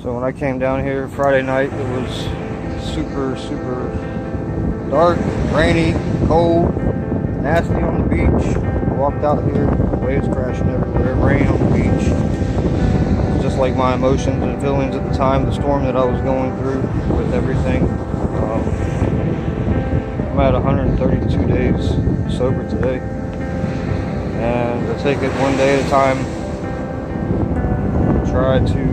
So when I came down here Friday night, it was super dark, rainy, cold, nasty on the beach. I walked out here, waves crashing everywhere, rain on the beach. It was just like my emotions and feelings at the time, the storm that I was going through with everything. I'm at 132 days sober today, and I take it one day at a time. Try to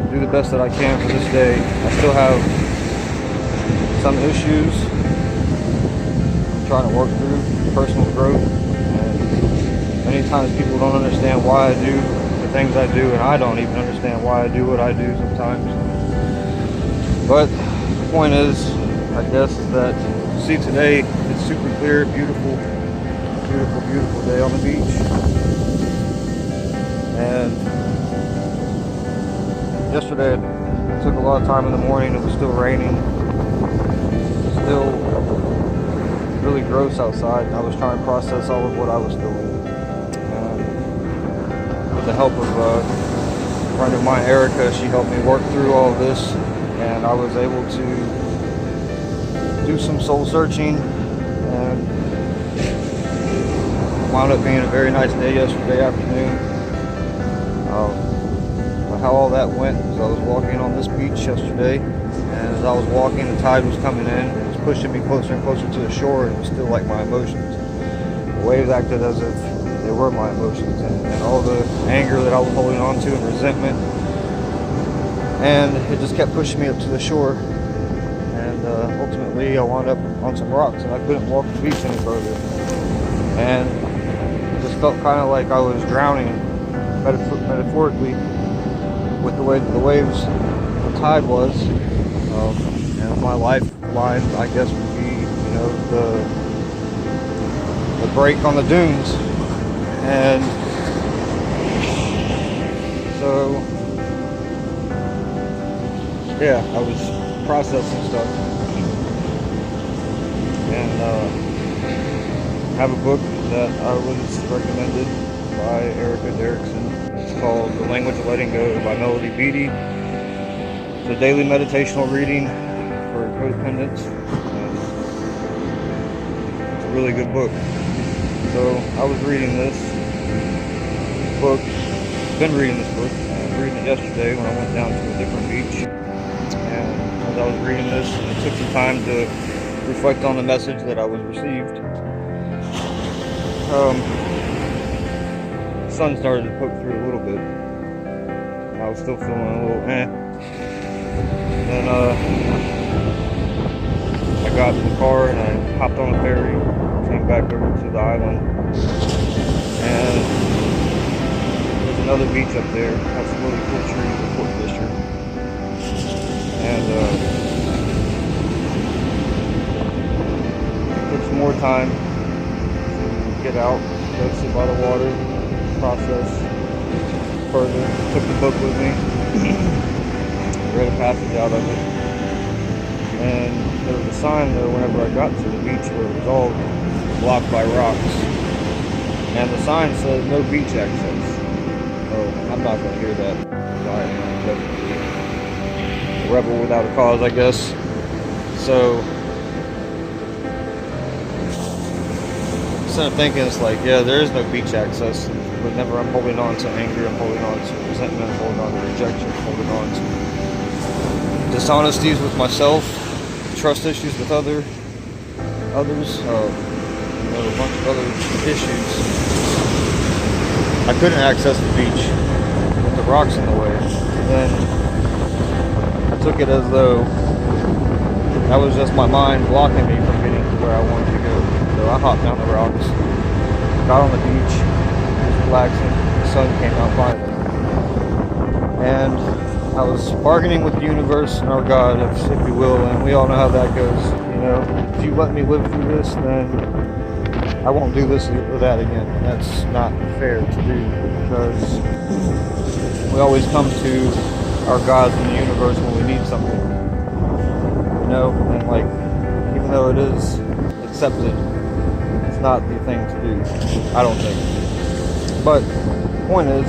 do the best that I can for this day. I still have some issues I'm trying to work through, personal growth, and many times people don't understand why I do the things I do, and I don't even understand why I do what I do sometimes. But the point is, I guess, that see today it's super clear, beautiful day on the beach. And yesterday it took a lot of time in the morning. It was still raining, still really gross outside, and I was trying to process all of what I was feeling. And with the help of a friend of mine, Erica, she helped me work through all of this, and I was able to do some soul searching, and wound up being a very nice day yesterday afternoon. How all that went was I was walking on this beach yesterday, and as I was walking, the tide was coming in, and it was pushing me closer and closer to the shore, and it was still like my emotions. The waves acted as if they were my emotions, and all the anger that I was holding on to and resentment, and it just kept pushing me up to the shore. And ultimately I wound up on some rocks, and I couldn't walk the beach any further, and it just felt kind of like I was drowning, metaphorically, with the way that the waves, the tide was. And my lifeline, I guess, would be, the break on the dunes. And so yeah, I was processing stuff, and I have a book that I was recommended by Derrickson. It's called The Language of Letting Go by Melody Beattie. It's a daily meditational reading for codependents. It's a really good book. So I was reading this book, been reading this book, and I was reading it yesterday when I went down to a different beach. And as I was reading this, it took some time to reflect on the message that I was received. The sun started to poke through a little bit. I was still feeling a little Then I got in the car and I hopped on a ferry, came back over to the island, and there's another beach up there. Has some really cool trees, the Fort Fisher. And it took some more time to get out, go sit by the water, process further. Took the book with me, read a passage out of it, and there was a sign there whenever I got to the beach where it was all blocked by rocks, and the sign says no beach access. Oh, I'm not going to hear that. I am definitely a rebel without a cause, I guess. So instead of thinking it's like, yeah, there is no beach access, whenever I'm holding on to anger, I'm holding on to resentment, I'm holding on to rejection, I'm holding on to dishonesties with myself, trust issues with others, a bunch of other issues. I couldn't access the beach with the rocks in the way. And I took it as though that was just my mind blocking me from getting to where I wanted to go. So I hopped down the rocks, got on the beach, just relaxing. The sun came out finally, and I was bargaining with the universe and our God, if you will, and we all know how that goes. If you let me live through this, then I won't do this or that again. That's not fair to do, because we always come to our gods in the universe when we need something. And even though it is accepted, it's not the thing to do, I don't think. But the point is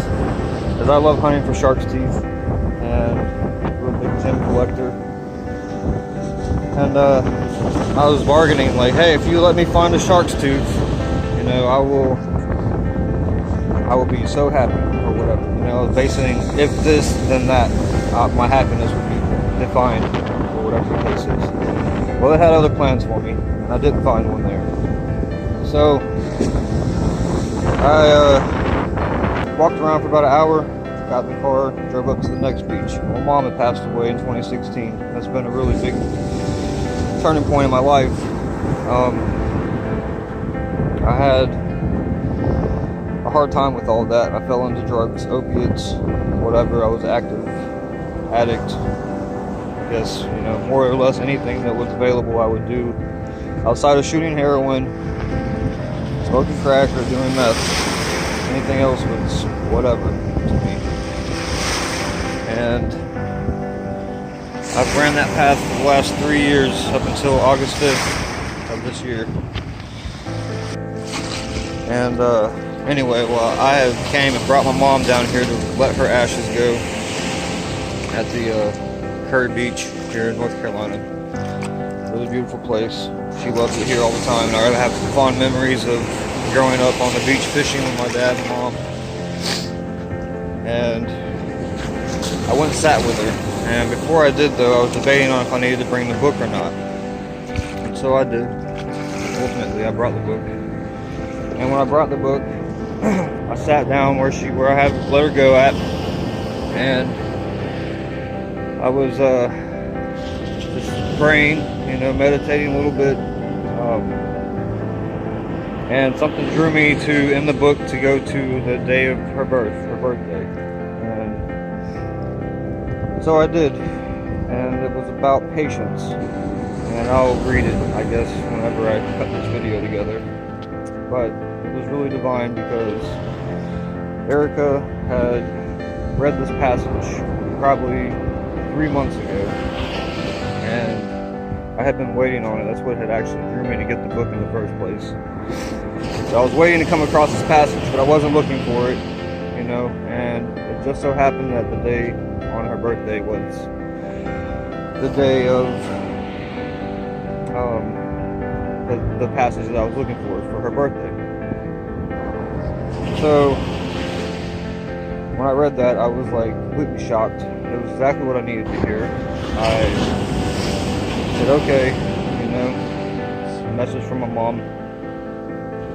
I love hunting for shark's teeth, and gem collector. And I was bargaining, like, hey, if you let me find a shark's tooth, you know, I will be so happy, or whatever. You know, I was basing, if this, then that, my happiness would be defined, or whatever the case is. Well, it had other plans for me, and I didn't find one there. So, I walked around for about an hour, got in the car, drove up to the next beach. My mom had passed away in 2016. That's been a really big turning point in my life. I had a hard time with all that. I fell into drugs, opiates, whatever. I was active, addict. I guess, you know, more or less anything that was available I would do outside of shooting heroin, smoking crack, or doing meth. Anything else was whatever to me. And I've ran that path for the last 3 years up until August 5th of this year. And anyway, well, I came and brought my mom down here to let her ashes go at the Curry Beach here in North Carolina. Really beautiful place. She loves it here all the time, and I have some fond memories of growing up on the beach fishing with my dad and mom. And I went and sat with her, and before I did though, I was debating on if I needed to bring the book or not. And so I did. Ultimately, I brought the book. And when I brought the book, I sat down where I had let her go at, and I was just praying, you know, meditating a little bit, and something drew me to, in the book, to go to the day of her birthday, and so I did, and it was about patience, and I'll read it, I guess, whenever I cut this video together, but it was really divine because Erica had read this passage probably 3 months ago, and I had been waiting on it. That's what had actually drew me to get the book in the first place. So I was waiting to come across this passage, but I wasn't looking for it, you know, and it just so happened that the day on her birthday was the day of the passage that I was looking for her birthday. So when I read that, I was like completely shocked. It was exactly what I needed to hear. I said, okay, you know, it's a message from my mom,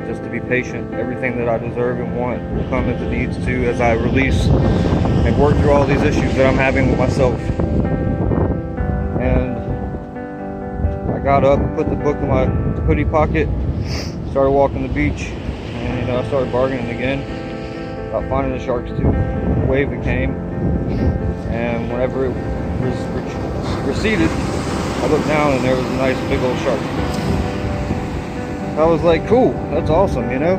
just to be patient. Everything that I deserve and want will come as it needs to, as I release and work through all these issues that I'm having with myself. And I got up, put the book in my hoodie pocket, started walking the beach, and, you know, I started bargaining again about finding the shark's tooth. The wave that came, and whenever it receded, I looked down and there was a nice big old shark. I was like, cool, that's awesome, you know?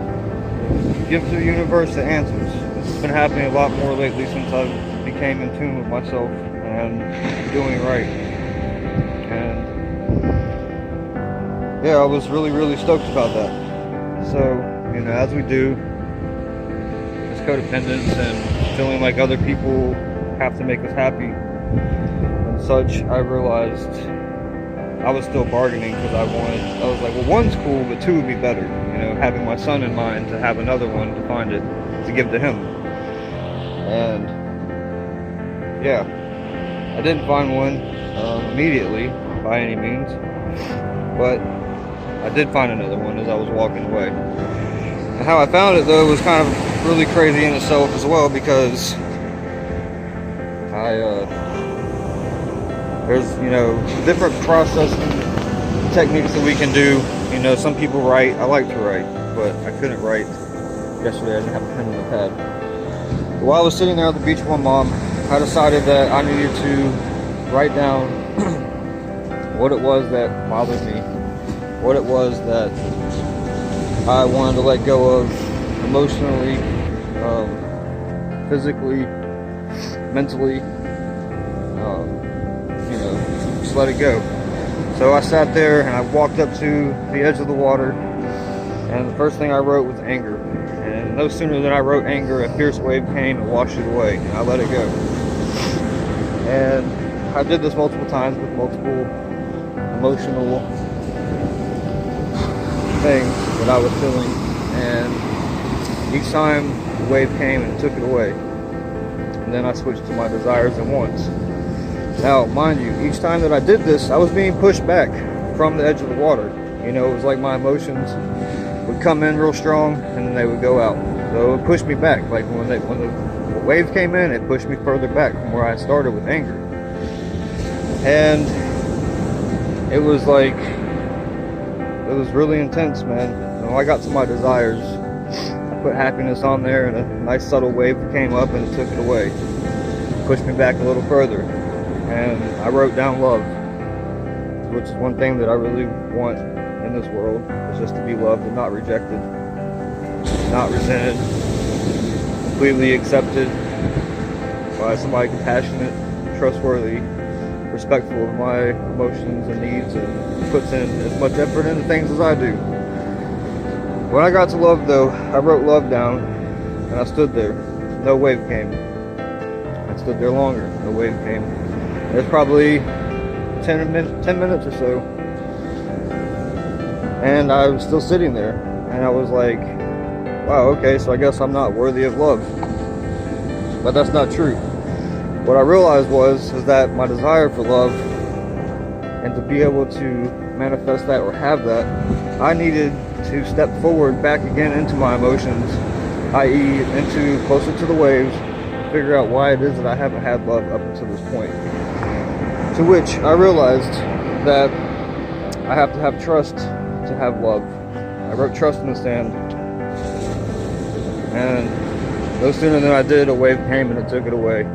Give the universe the answers. This has been happening a lot more lately since I became in tune with myself and doing right. And yeah, I was really, really stoked about that. So, you know, as we do, this codependence and feeling like other people have to make us happy and such, I realized I was still bargaining because I was like, well, one's cool, but two would be better. You know, having my son in mind to have another one to find it, to give to him. And yeah, I didn't find one immediately by any means, but I did find another one as I was walking away. And how I found it though was kind of really crazy in itself as well, because there's, you know, different processing techniques that we can do. You know, some people write. I like to write, but I couldn't write yesterday. I didn't have a pen and a pad. But while I was sitting there at the beach with my mom, I decided that I needed to write down what it was that bothered me, what it was that I wanted to let go of emotionally, physically, mentally, you know, just let it go. So I sat there and I walked up to the edge of the water, and the first thing I wrote was anger. And no sooner than I wrote anger, a fierce wave came and washed it away, and I let it go. And I did this multiple times with multiple emotional things that I was feeling, and each time the wave came and took it away. And then I switched to my desires and wants. Now, mind you, each time that I did this, I was being pushed back from the edge of the water. You know, it was like my emotions would come in real strong and then they would go out. So it pushed me back. Like when the wave came in, it pushed me further back from where I started with anger. And it was like, it was really intense, man. When I got to my desires, I put happiness on there, and a nice subtle wave came up and it took it away. Pushed me back a little further. And I wrote down love, which is one thing that I really want in this world, is just to be loved and not rejected, not resented, completely accepted by somebody compassionate, trustworthy, respectful of my emotions and needs, and puts in as much effort into things as I do. When I got to love, though, I wrote love down, and I stood there. No wave came. I stood there longer. No wave came. It was probably 10 minutes or so, and I was still sitting there, and I was like, wow, okay, so I guess I'm not worthy of love. But that's not true. What I realized is that my desire for love, and to be able to manifest that or have that, I needed to step forward back again into my emotions, i.e. into closer to the waves, figure out why it is that I haven't had love up until this point. To which I realized that I have to have trust to have love. I wrote trust in the sand, and no sooner than I did, a wave came and it took it away.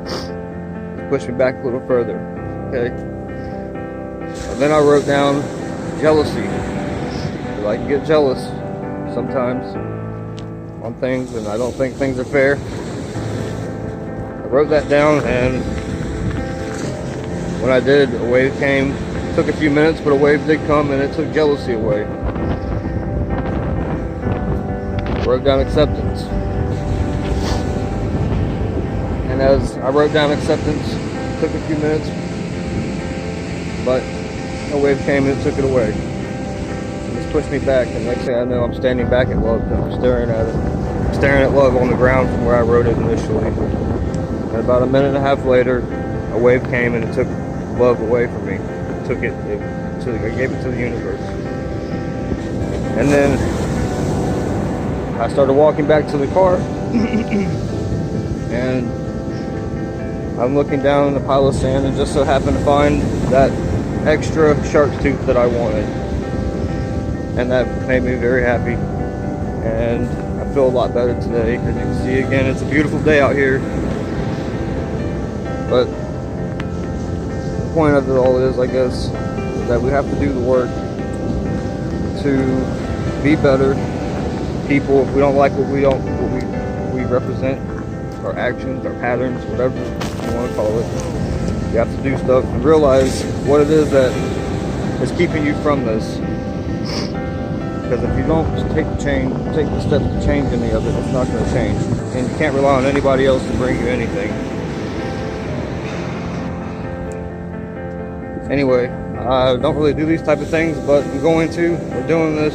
It pushed me back a little further. Okay. And then I wrote down jealousy. I can get jealous sometimes on things, and I don't think things are fair. I wrote that down, and when I did, a wave came. It took a few minutes, but a wave did come, and it took jealousy away. I wrote down acceptance. And as I wrote down acceptance, it took a few minutes, but a wave came and it took it away. And it's pushed me back, and next thing I know, I'm standing back at love, and I'm staring at it. I'm staring at love on the ground from where I wrote it initially. And about a minute and a half later, a wave came and it took love away from me. It took it, I gave it to the universe. And then I started walking back to the car, and I'm looking down in the pile of sand, and just so happened to find that extra shark's tooth that I wanted. And that made me very happy. And I feel a lot better today. As you can see, again, it's a beautiful day out here. But the point of it all is, I guess, that we have to do the work to be better people. If we don't like what we represent, our actions, our patterns, whatever you want to call it, you have to do stuff and realize what it is that is keeping you from this. Because if you don't take the steps to change any of it, it's not going to change. And you can't rely on anybody else to bring you anything. Anyway, I don't really do these type of things, but I'm going to. We're doing this.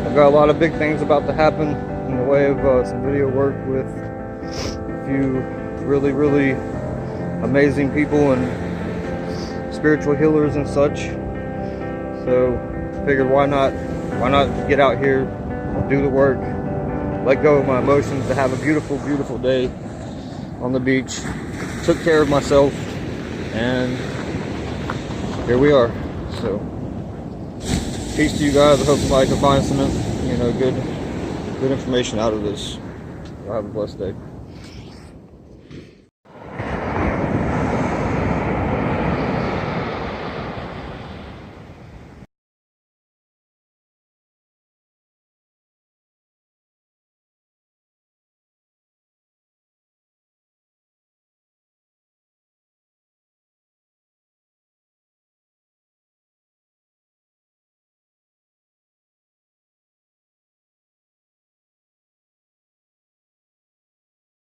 I've got a lot of big things about to happen in the way of some video work with a few really, really amazing people and spiritual healers and such. So I figured why not get out here, do the work, let go of my emotions, to have a beautiful, beautiful day on the beach. Took care of myself, and here we are. So peace to you guys. I hope somebody can find some good information out of this. Y'all have a blessed day.